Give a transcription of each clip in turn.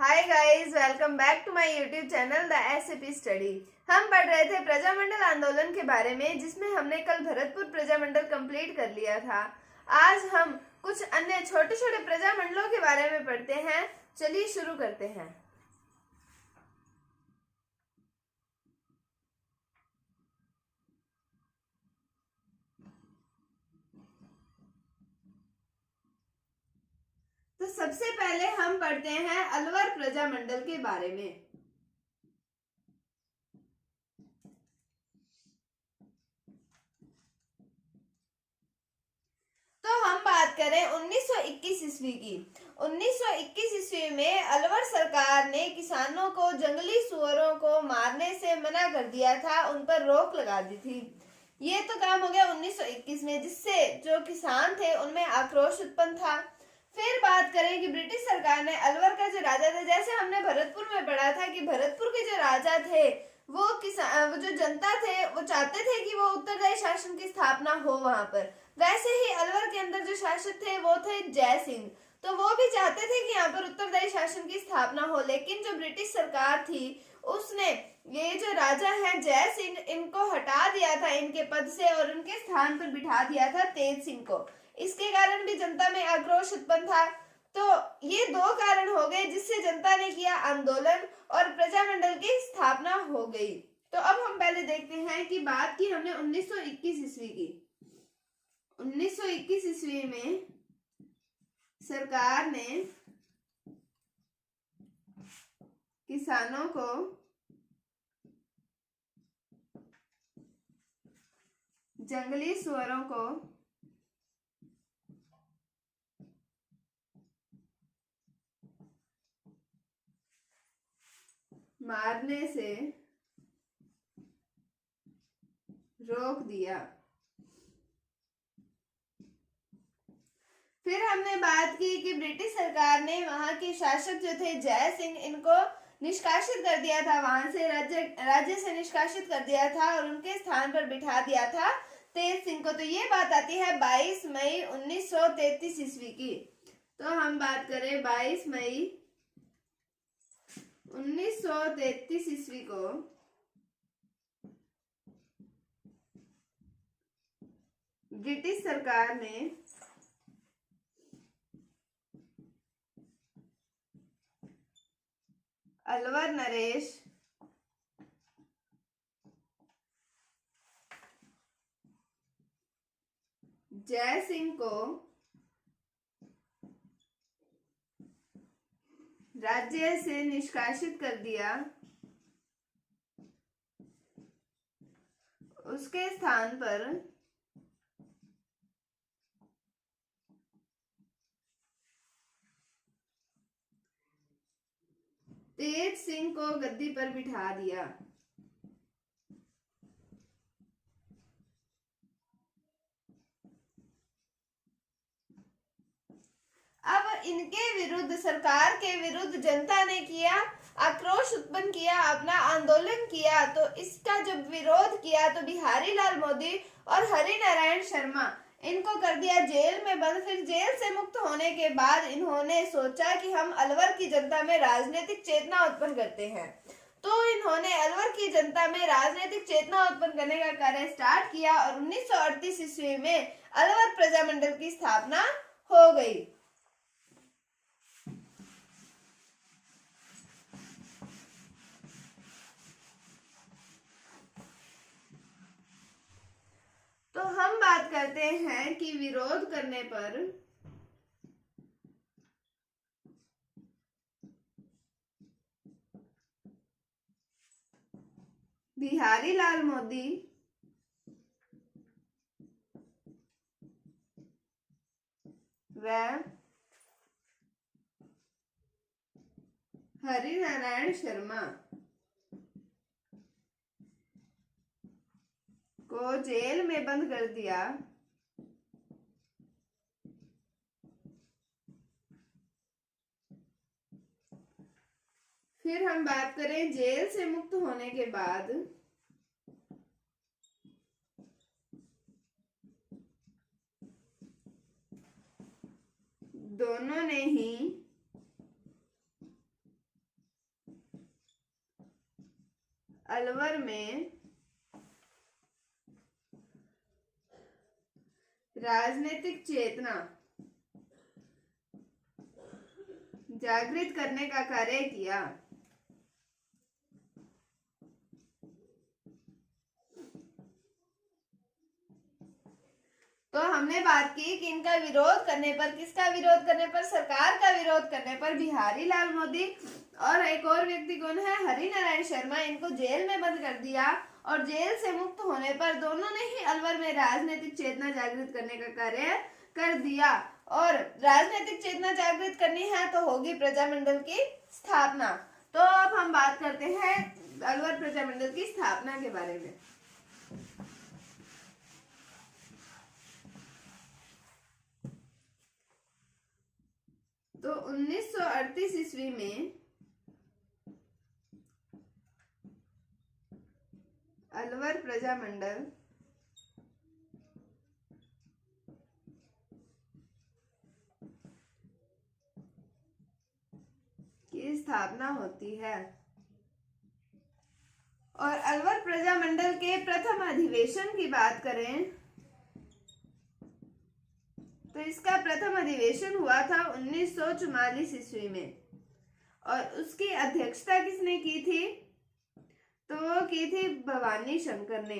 Hi guys, welcome back to my YouTube channel the SAP study. हम पढ़ रहे थे प्रजामंडल आंदोलन के बारे में, जिसमें हमने कल भरतपुर प्रजामंडल कंप्लीट कर लिया था। आज हम कुछ अन्य छोटे छोटे प्रजामंडलों के बारे में पढ़ते हैं। चलिए शुरू करते हैं। तो सबसे पहले हम पढ़ते हैं अलवर प्रजामंडल के बारे में। तो हम बात करें 1921 ईस्वी की। 1921 ईस्वी में अलवर सरकार ने किसानों को जंगली सुअरों को मारने से मना कर दिया था, उन पर रोक लगा दी थी। ये तो काम हो गया 1921 में, जिससे जो किसान थे उनमें आक्रोश उत्पन्न था। फिर बात करें कि ब्रिटिश सरकार ने अलवर का जो राजा था, जैसे हमने भरतपुर में पढ़ा था कि भरतपुर के जो राजा थे वो जो जनता थे वो चाहते थे कि वो उत्तरदायी शासन की स्थापना हो वहां पर। वैसे ही अलवर के अंदर जो शासक थे वो थे जय सिंह। तो वो भी चाहते थे कि यहाँ पर उत्तरदायी शासन की स्थापना हो, लेकिन जो ब्रिटिश सरकार थी उसने ये जो राजा है जय सिंह, इनको हटा दिया था इनके पद से और उनके स्थान पर बिठा दिया था तेज सिंह को। इसके कारण भी जनता में आक्रोश उत्पन्न था। तो ये दो कारण हो गए जिससे जनता ने किया आंदोलन और प्रजामंडल की स्थापना हो गई। तो अब हम पहले देखते हैं कि बात की हमने 1921 ईस्वी की। 1921 ईस्वी में सरकार ने किसानों को जंगली सुअरों को मारने से रोक दिया। फिर हमने बात की कि ब्रिटिश सरकार ने वहां के शासक जो थे जय सिंह, इनको निष्कासित कर दिया था, वहां से राज्य से निष्कासित कर दिया था और उनके स्थान पर बिठा दिया था तेज सिंह को। तो ये बात आती है 22 मई 1933 ईस्वी की। तो हम बात करें 22 मई 1933 ईस्वी को ब्रिटिश सरकार ने अलवर नरेश जय सिंह को राज्य से निष्कासित कर दिया। उसके स्थान पर तेज सिंह को गद्दी पर बिठा दिया। अब इनके विरुद्ध, सरकार के विरुद्ध जनता ने किया आक्रोश उत्पन्न किया, अपना आंदोलन किया। तो इसका जब विरोध किया तो बिहारी लाल मोदी और हरि नारायण शर्मा, इनको कर दिया जेल में बंद। फिर जेल से मुक्त होने के बाद इन्होंने सोचा कि हम अलवर की जनता में राजनीतिक चेतना उत्पन्न करते हैं। तो इन्होंने अलवर की जनता में राजनीतिक चेतना उत्पन्न करने का कार्य स्टार्ट किया और 1938 ईस्वी में अलवर प्रजामंडल की स्थापना हो गई। तो हम बात करते हैं कि विरोध करने पर बिहारी लाल मोदी व हरि नारायण शर्मा को जेल में बंद कर दिया। फिर हम बात करें जेल से मुक्त होने के बाद दोनों ने ही अलवर में राजनीतिक चेतना जागृत करने का कार्य किया। तो हमने बात की कि इनका विरोध करने पर, किसका विरोध करने पर? सरकार का विरोध करने पर बिहारी लाल मोदी और एक और व्यक्ति कौन है? हरि नारायण शर्मा। इनको जेल में बंद कर दिया और जेल से मुक्त होने पर दोनों ने ही अलवर में राजनीतिक चेतना जागृत करने का कार्य कर दिया। और राजनीतिक चेतना जागृत करनी है तो होगी प्रजामंडल की स्थापना। तो अब हम बात करते हैं अलवर प्रजामंडल की स्थापना के बारे में। तो 1938 ईस्वी में अलवर प्रजामंडल की स्थापना होती है। और अलवर प्रजामंडल के प्रथम अधिवेशन की बात करें तो इसका प्रथम अधिवेशन हुआ था 1944 ईस्वी में। और उसकी अध्यक्षता किसने की थी? तो वो की थी भवानी शंकर ने।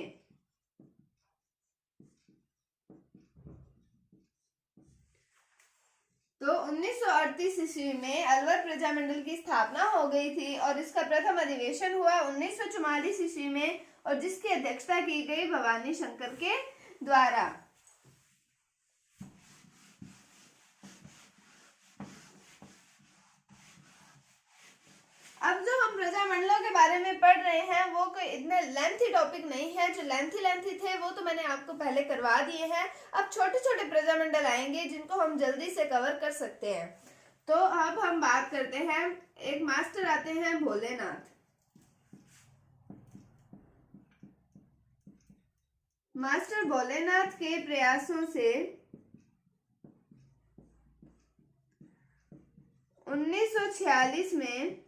तो 1938 ईस्वी में अलवर प्रजामंडल की स्थापना हो गई थी और इसका प्रथम अधिवेशन हुआ 1944 ईस्वी में, और जिसकी अध्यक्षता की गई भवानी शंकर के द्वारा। अब जो हम प्रजामंडलों के बारे में पढ़ रहे हैं वो कोई इतने लेंथी टॉपिक नहीं है। जो लेंथी थे वो तो मैंने आपको पहले करवा दिए हैं। अब छोटे छोटे प्रजामंडल आएंगे जिनको हम जल्दी से कवर कर सकते हैं। तो अब हम बात करते हैं, एक मास्टर आते हैं भोलेनाथ। मास्टर भोलेनाथ के प्रयासों से 1946 में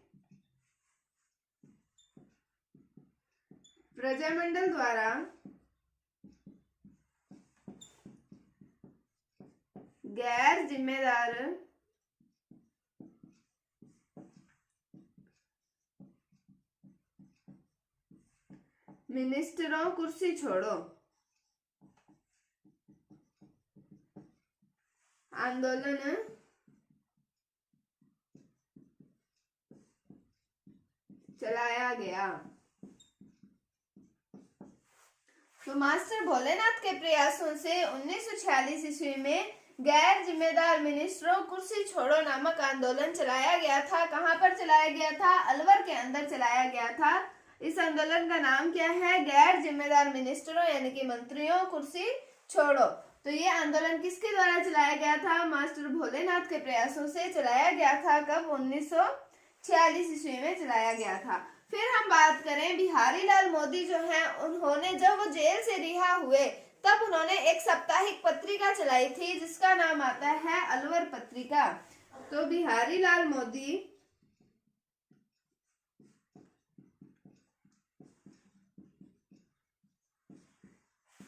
प्रजामंडल द्वारा गैर जिम्मेदार मिनिस्टरों कुर्सी छोड़ो आंदोलन चलाया गया। तो मास्टर भोलेनाथ के प्रयासों से 1946 ईस्वी में गैर जिम्मेदार मिनिस्टरों कुर्सी छोड़ो नामक आंदोलन चलाया गया था। कहां पर चलाया गया था? अलवर के अंदर चलाया गया था। इस आंदोलन का नाम क्या है? गैर जिम्मेदार मिनिस्टरों यानी कि मंत्रियों कुर्सी छोड़ो। तो ये आंदोलन किसके द्वारा चलाया गया था? मास्टर भोलेनाथ के प्रयासों से चलाया गया था। कब? 1946 ईस्वी में चलाया गया था। फिर हम बात करें बिहारी लाल मोदी जो हैं, उन्होंने जब वो जेल से रिहा हुए तब उन्होंने एक साप्ताहिक पत्रिका चलाई थी जिसका नाम आता है अलवर पत्रिका। तो बिहारी लाल मोदी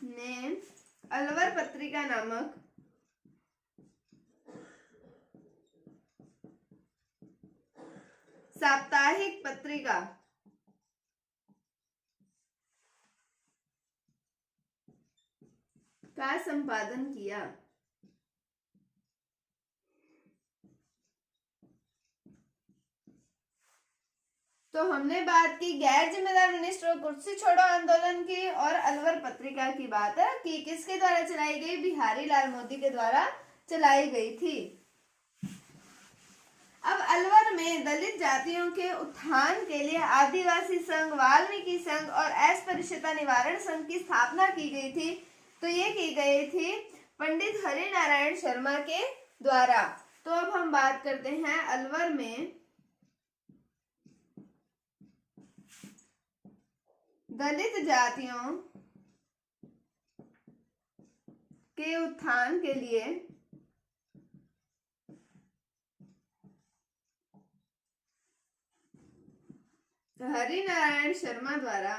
ने अलवर पत्रिका नामक साप्ताहिक पत्रिका का संपादन किया। तो हमने बात की गैर जिम्मेदार मिनिस्टरों कुर्सी छोड़ो आंदोलन की और अलवर पत्रिका की बात है कि किसके द्वारा चलाई गई? बिहारी लाल मोदी के द्वारा चलाई गई थी। अब अलवर में दलित जातियों के उत्थान के लिए आदिवासी संघ, वाल्मीकि संघ और अस्पृश्यता निवारण संघ की स्थापना की गई थी। तो ये की गई थी पंडित हरि नारायण शर्मा के द्वारा। तो अब हम बात करते हैं अलवर में दलित जातियों के उत्थान के लिए हरि नारायण शर्मा द्वारा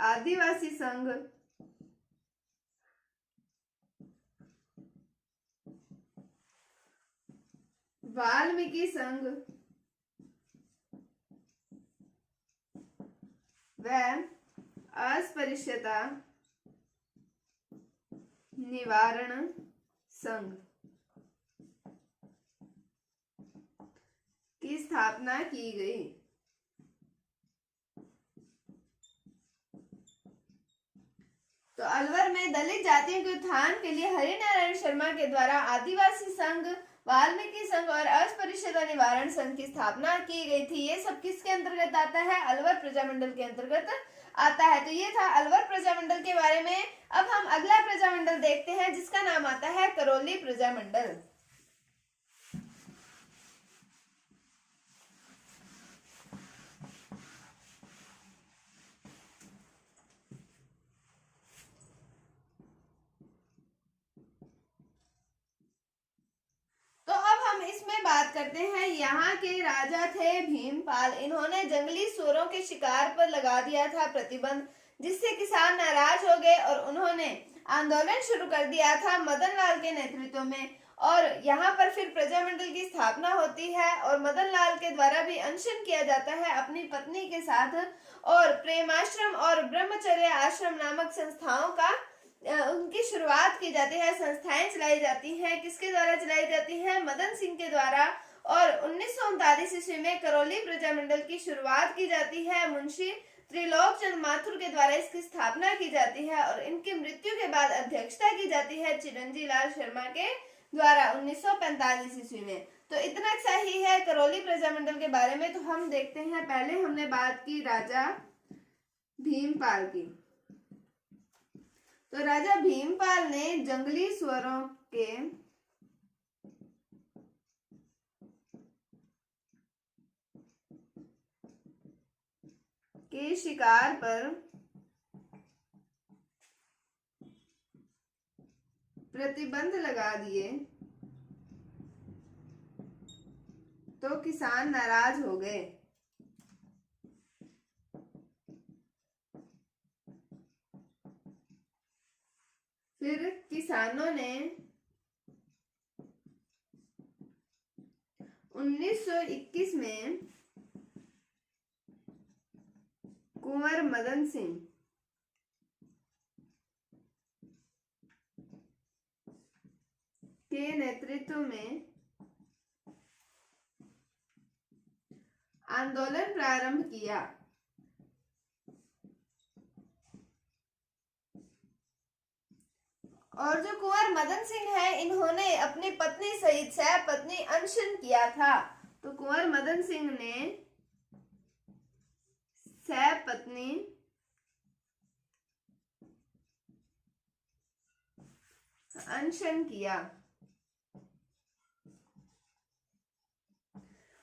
आदिवासी संघ वाल्मीकि संघ व अस्पृश्यता निवारण संघ की स्थापना की गई। तो अलवर में दलित जातियों के उत्थान के लिए हरि नारायण शर्मा के द्वारा आदिवासी संघ, वाल्मीकि संघ और अस्पृश्यता निवारण संघ की स्थापना की गई थी। ये सब किसके अंतर्गत आता है? अलवर प्रजामंडल के अंतर्गत आता है। तो ये था अलवर प्रजामंडल के बारे में। अब हम अगला प्रजामंडल देखते हैं जिसका नाम आता है करौली प्रजामंडल। इसमें बात करते हैं, यहाँ के राजा थे भीमपाल। इन्होंने जंगली सूअरों के शिकार पर लगा दिया था प्रतिबंध, जिससे किसान नाराज हो गए और उन्होंने आंदोलन शुरू कर दिया था मदन लाल के नेतृत्व में। और यहाँ पर फिर प्रजामंडल की स्थापना होती है और मदन लाल के द्वारा भी अनशन किया जाता है अपनी पत्नी के साथ। और प्रेमाश्रम और ब्रह्मचर्य आश्रम नामक संस्थाओं का उनकी शुरुआत की जाती है। संस्थाएं चलाई जाती हैं। किसके द्वारा चलाई जाती हैं? मदन सिंह के द्वारा। और 1939 ईस्वी में करौली प्रजामंडल की शुरुआत की जाती है। मुंशी त्रिलोक चंद माथुर के द्वारा इसकी स्थापना की जाती है और इनकी मृत्यु के बाद अध्यक्षता की जाती है चिरंजी लाल शर्मा के द्वारा 1945 ईस्वी में। तो इतना सा ही है करौली प्रजामंडल के बारे में। तो हम देखते हैं, पहले हमने बात की राजा भीमपाल की। तो राजा भीमपाल ने जंगली सूअरों के शिकार पर प्रतिबंध लगा दिए तो किसान नाराज हो गए। फिर किसानों ने 1921 में कुंवर मदन सिंह के नेतृत्व में आंदोलन प्रारंभ किया। और जो कुंवर मदन सिंह है, इन्होंने अपनी पत्नी सहित सह पत्नी अनशन किया था। तो कुंवर मदन सिंह ने सह पत्नी अनशन किया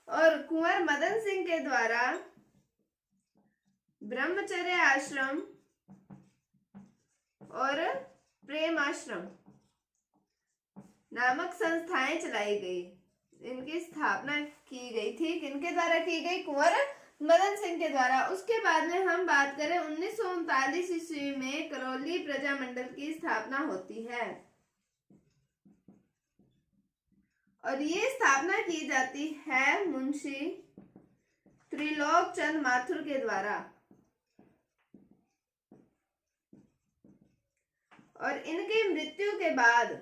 और कुंवर मदन सिंह के द्वारा ब्रह्मचर्य आश्रम और प्रेम आश्रम नामक संस्थाएं चलाई गई। इनकी स्थापना की गई थी। किनके द्वारा की गई? कुंवर मदन सिंह के द्वारा। उसके बाद में हम बात करें 1939 ईस्वी में करौली प्रजामंडल की स्थापना होती है और ये स्थापना की जाती है मुंशी त्रिलोक चंद माथुर के द्वारा। और इनकी मृत्यु के बाद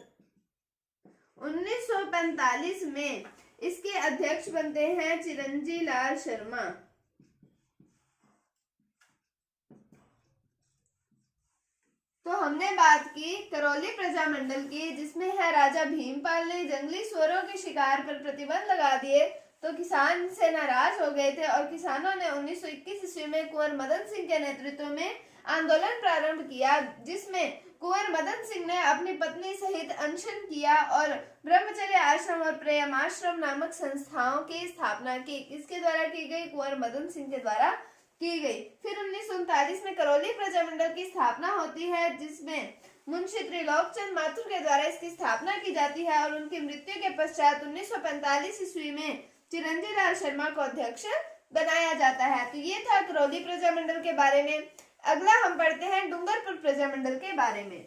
1945 में इसके अध्यक्ष बनते हैं चिरंजी लाल शर्मा। तो हमने बात की करौली प्रजामंडल की, जिसमें है राजा भीमपाल ने जंगली सूअरों के शिकार पर प्रतिबंध लगा दिए तो किसान से नाराज हो गए थे और किसानों ने 1921 ईस्वी में कुंवर मदन सिंह के नेतृत्व में आंदोलन प्रारंभ किया, जिसमें कुंवर मदन सिंह ने अपनी पत्नी सहित अनशन किया और ब्रह्मचर्य आश्रम और प्रेम आश्रम नामक संस्थाओं की स्थापना की। किसके द्वारा की गई? कुंवर मदन सिंह के द्वारा की गई। फिर 1939 में करौली प्रजामंडल की स्थापना होती है, जिसमें मुंशी त्रिलोकचंद माथुर के द्वारा इसकी स्थापना की जाती है और उनकी मृत्यु के पश्चात 1945 ईस्वी में चिरंजीव लाल शर्मा को अध्यक्ष बनाया जाता है। तो ये था करौली प्रजामंडल के बारे में। अगला हम पढ़ते हैं डूंगरपुर प्रजामंडल के बारे में।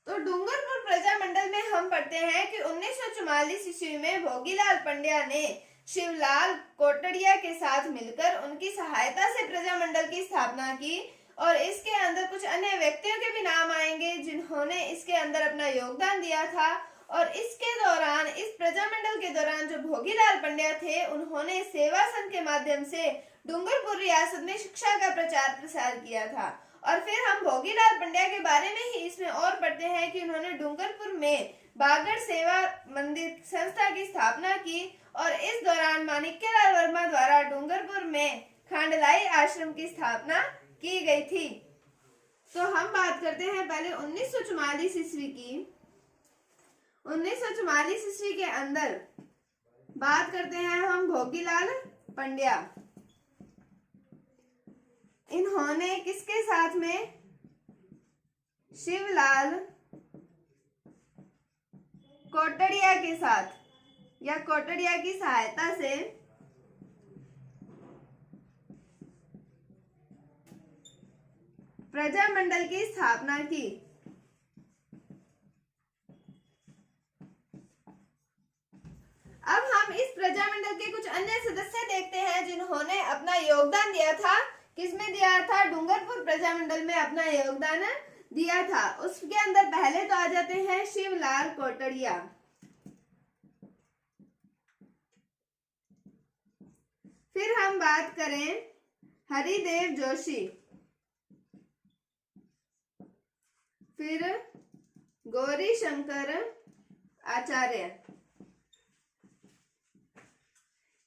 तो डूंगरपुर प्रजामंडल में हम पढ़ते हैं कि 1944 ईस्वी में भोगीलाल पंड्या ने शिवलाल कोटड़िया के साथ मिलकर उनकी सहायता से प्रजामंडल की स्थापना की और इसके अंदर कुछ अन्य व्यक्तियों के भी नाम आएंगे जिन्होंने इसके अंदर अपना योगदान दिया था। और इसके दौरान, इस प्रजामंडल के दौरान जो भोगीलाल पंड्या थे उन्होंने सेवा संघ के माध्यम से डूंगरपुर रियासत में शिक्षा का प्रचार प्रसार किया था। और फिर हम भोगीलाल पंड्या के बारे में ही इसमें और पढ़ते हैं कि उन्होंने डूंगरपुर में बागड़ सेवा मंदिर संस्था की स्थापना की और इस दौरान माणिक्यलाल वर्मा द्वारा डूंगरपुर में खांडलाई आश्रम की स्थापना की गई थी। तो हम बात करते हैं पहले 1944 ईस्वी की। 1944 ईस्वी के अंदर बात करते हैं हम भोगीलाल पंड्या। इन्होंने किसके साथ में, शिवलाल कोटड़िया के साथ या कोटड़िया की सहायता से प्रजामंडल की स्थापना की। अब हम इस प्रजामंडल के कुछ अन्य सदस्य देखते हैं जिन्होंने अपना योगदान दिया था। किसमें दिया था? डूंगरपुर प्रजामंडल में अपना योगदान दिया था। उसके अंदर पहले तो आ जाते हैं शिवलाल कोटड़िया, फिर हम बात करें हरिदेव जोशी, फिर गौरी शंकर आचार्य।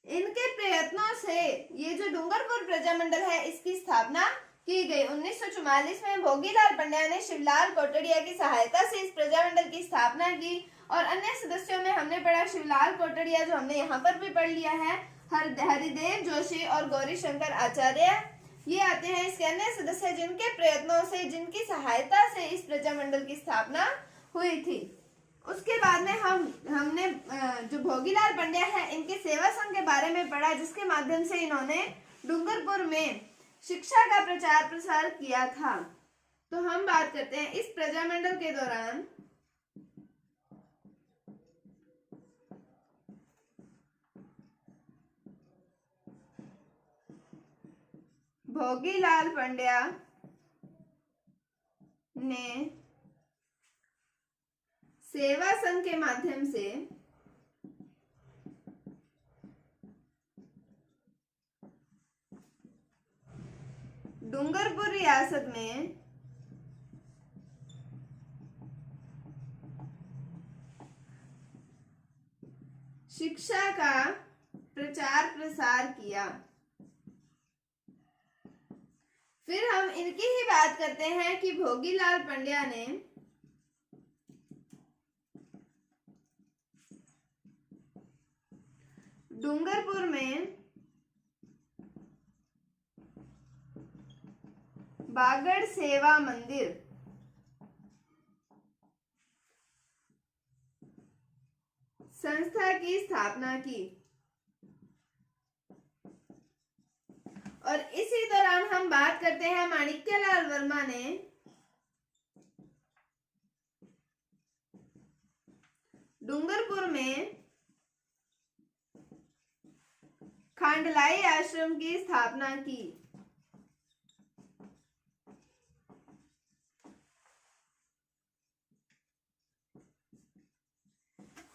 इनके प्रयत्नों से ये जो डूंगरपुर प्रजामंडल है इसकी स्थापना की गई। 1944 में भोगीलाल पंड्या ने शिवलाल कोटड़िया की सहायता से इस प्रजामंडल की स्थापना की और अन्य सदस्यों में हमने पढ़ा शिवलाल कोटड़िया, जो हमने यहाँ पर भी पढ़ लिया है, हरिदेव जोशी और गौरी शंकर आचार्य। ये आते हैं इसके अन्य सदस्य जिनके प्रयत्नों से, जिनकी सहायता से इस प्रजामंडल की स्थापना हुई थी। उसके बाद में हमने जो भोगीलाल पंड्या है इनके सेवा संघ के बारे में पढ़ा, जिसके माध्यम से इन्होंने डूंगरपुर में शिक्षा का प्रचार प्रसार किया था। तो हम बात करते हैं इस प्रजामंडल के दौरान भोगीलाल पंड्या ने सेवा संघ के माध्यम से डूंगरपुर रियासत में शिक्षा का प्रचार प्रसार किया। फिर हम इनकी ही बात करते हैं कि भोगीलाल पंड्या ने डूंगरपुर में बागड़ सेवा मंदिर संस्था की स्थापना की। और इसी दौरान हम बात करते हैं माणिक्यलाल वर्मा ने डूंगरपुर में खांडलाई आश्रम की स्थापना की।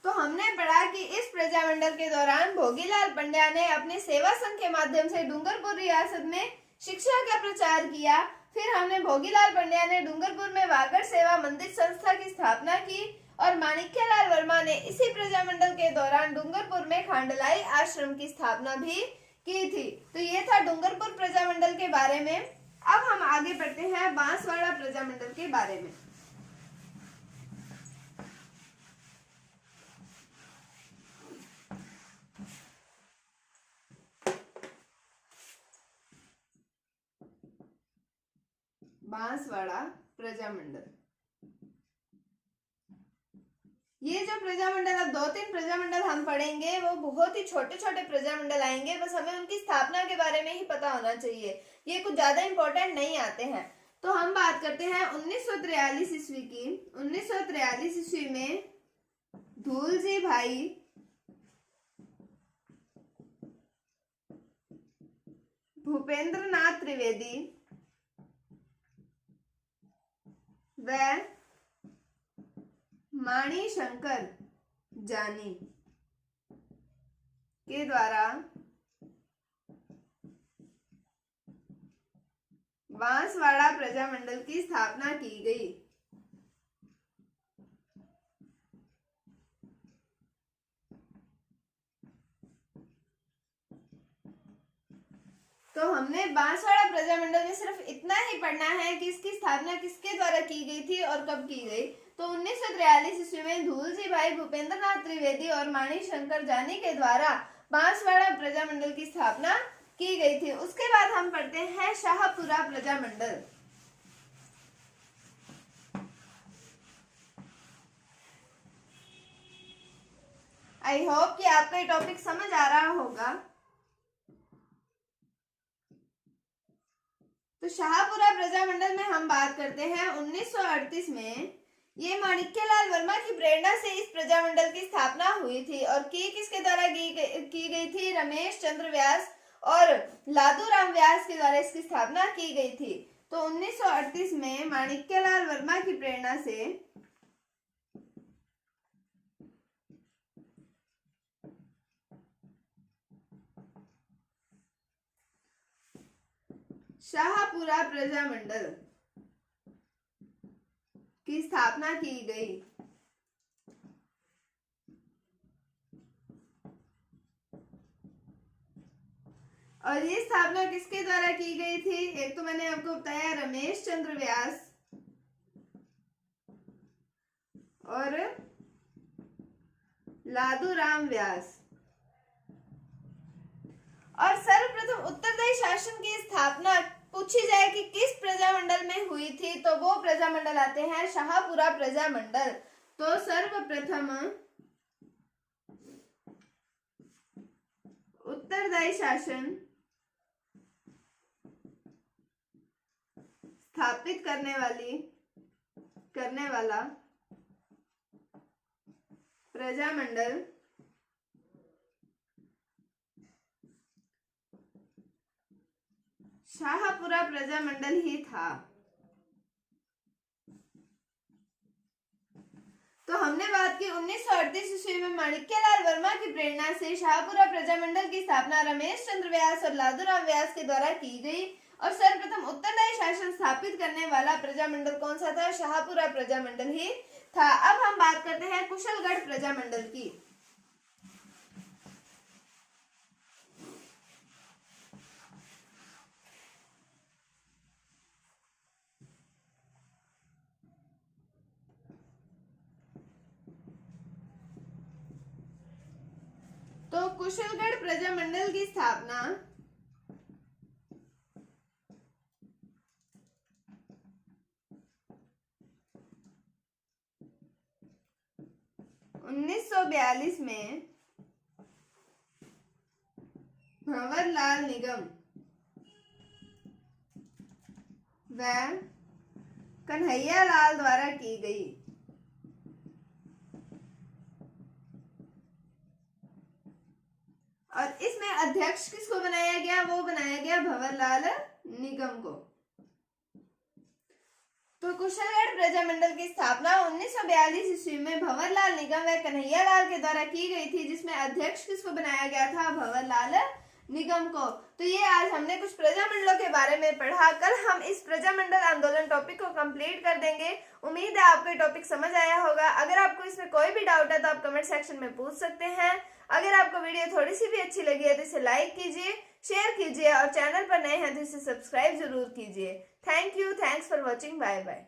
तो हमने पढ़ा कि इस प्रजामंडल के दौरान भोगीलाल पंड्या ने अपने सेवा संघ के माध्यम से डूंगरपुर रियासत में शिक्षा का प्रचार किया। फिर हमने भोगीलाल पंड्या ने डूंगरपुर में वागड़ सेवा मंदिर संस्था की स्थापना की और माणिक्यलाल वर्मा ने इसी प्रजामंडल के दौरान डूंगरपुर में खांडलाई आश्रम की स्थापना भी की थी। तो ये था डूंगरपुर प्रजामंडल के बारे में। अब हम आगे बढ़ते हैं बांसवाड़ा प्रजामंडल के बारे में। बांसवाड़ा प्रजामंडल, ये जो प्रजामंडल, अब 2-3 प्रजामंडल हम पढ़ेंगे वो बहुत ही छोटे छोटे प्रजामंडल आएंगे, बस हमें उनकी स्थापना के बारे में ही पता होना चाहिए, ये कुछ ज्यादा इंपॉर्टेंट नहीं आते हैं। तो हम बात करते हैं 1943 ईस्वी की। 1943 ईस्वी में धूलजी भाई भूपेंद्र नाथ त्रिवेदी व माणी शंकर जानी के द्वारा बांसवाड़ा प्रजामंडल की स्थापना की गई। तो हमने बांसवाड़ा प्रजामंडल में सिर्फ इतना ही पढ़ना है कि इसकी स्थापना किसके द्वारा की गई थी और कब की गई। तो 1943 ईस्वी में धूलजी भाई भूपेंद्र नाथ त्रिवेदी और माणी शंकर जानी के द्वारा बांसवाड़ा प्रजामंडल की स्थापना की गई थी। उसके बाद हम पढ़ते हैं शाहपुरा प्रजामंडल। आई होप कि आपको ये टॉपिक समझ आ रहा होगा। तो शाहपुरा प्रजामंडल में हम बात करते हैं 1938 में। ये माणिक्यलाल वर्मा की प्रेरणा से इस प्रजामंडल की स्थापना हुई थी और की किसके द्वारा की गई थी? रमेश चंद्र व्यास और लादूराम व्यास के द्वारा इसकी स्थापना की गई थी। तो 1938 में माणिक्यलाल वर्मा की प्रेरणा से शाहपुरा प्रजामंडल की स्थापना की गई। और ये स्थापना किसके द्वारा की गई थी? एक तो मैंने आपको बताया रमेश चंद्र व्यास और लादूराम व्यास। और सर्वप्रथम उत्तरदायी शासन की स्थापना पूछी जाए कि किस प्रजामंडल में हुई थी, तो वो प्रजामंडल आते हैं शाहपुरा प्रजामंडल। तो सर्वप्रथम उत्तरदायी शासन स्थापित करने वाला प्रजामंडल शाहपुरा प्रजामंडल ही था। तो हमने बात की 1938 ईस्वी में माणिक्यलाल वर्मा की प्रेरणा से शाहपुरा प्रजामंडल की स्थापना रमेश चंद्र व्यास और लादूराम व्यास के द्वारा की गई। और सर्वप्रथम उत्तरदायी शासन स्थापित करने वाला प्रजामंडल कौन सा था? शाहपुरा प्रजामंडल ही था। अब हम बात करते हैं कुशलगढ़ प्रजामंडल की। तो कुशलगढ़ प्रजामंडल की स्थापना 1942 में भंवरलाल निगम व कन्हैयालाल द्वारा की गई। और इसमें अध्यक्ष किसको बनाया गया? वो बनाया गया भंवरलाल निगम को। तो कुशलगढ़ प्रजामंडल की स्थापना 1942 ईस्वी में भंवरलाल निगम व कन्हैयालाल के द्वारा की गई थी, जिसमें अध्यक्ष किसको बनाया गया था? भंवरलाल निगम को। तो ये आज हमने कुछ प्रजामंडलों के बारे में पढ़ा। कल हम इस प्रजामंडल आंदोलन टॉपिक को कंप्लीट कर देंगे। उम्मीद है आपको ये टॉपिक समझ आया होगा। अगर आपको इसमें कोई भी डाउट है तो आप कमेंट सेक्शन में पूछ सकते हैं। अगर आपको वीडियो थोड़ी सी भी अच्छी लगी है तो इसे लाइक कीजिए, शेयर कीजिए और चैनल पर नए हैं तो इसे सब्सक्राइब जरूर कीजिए। Thank you, thanks for watching, bye bye.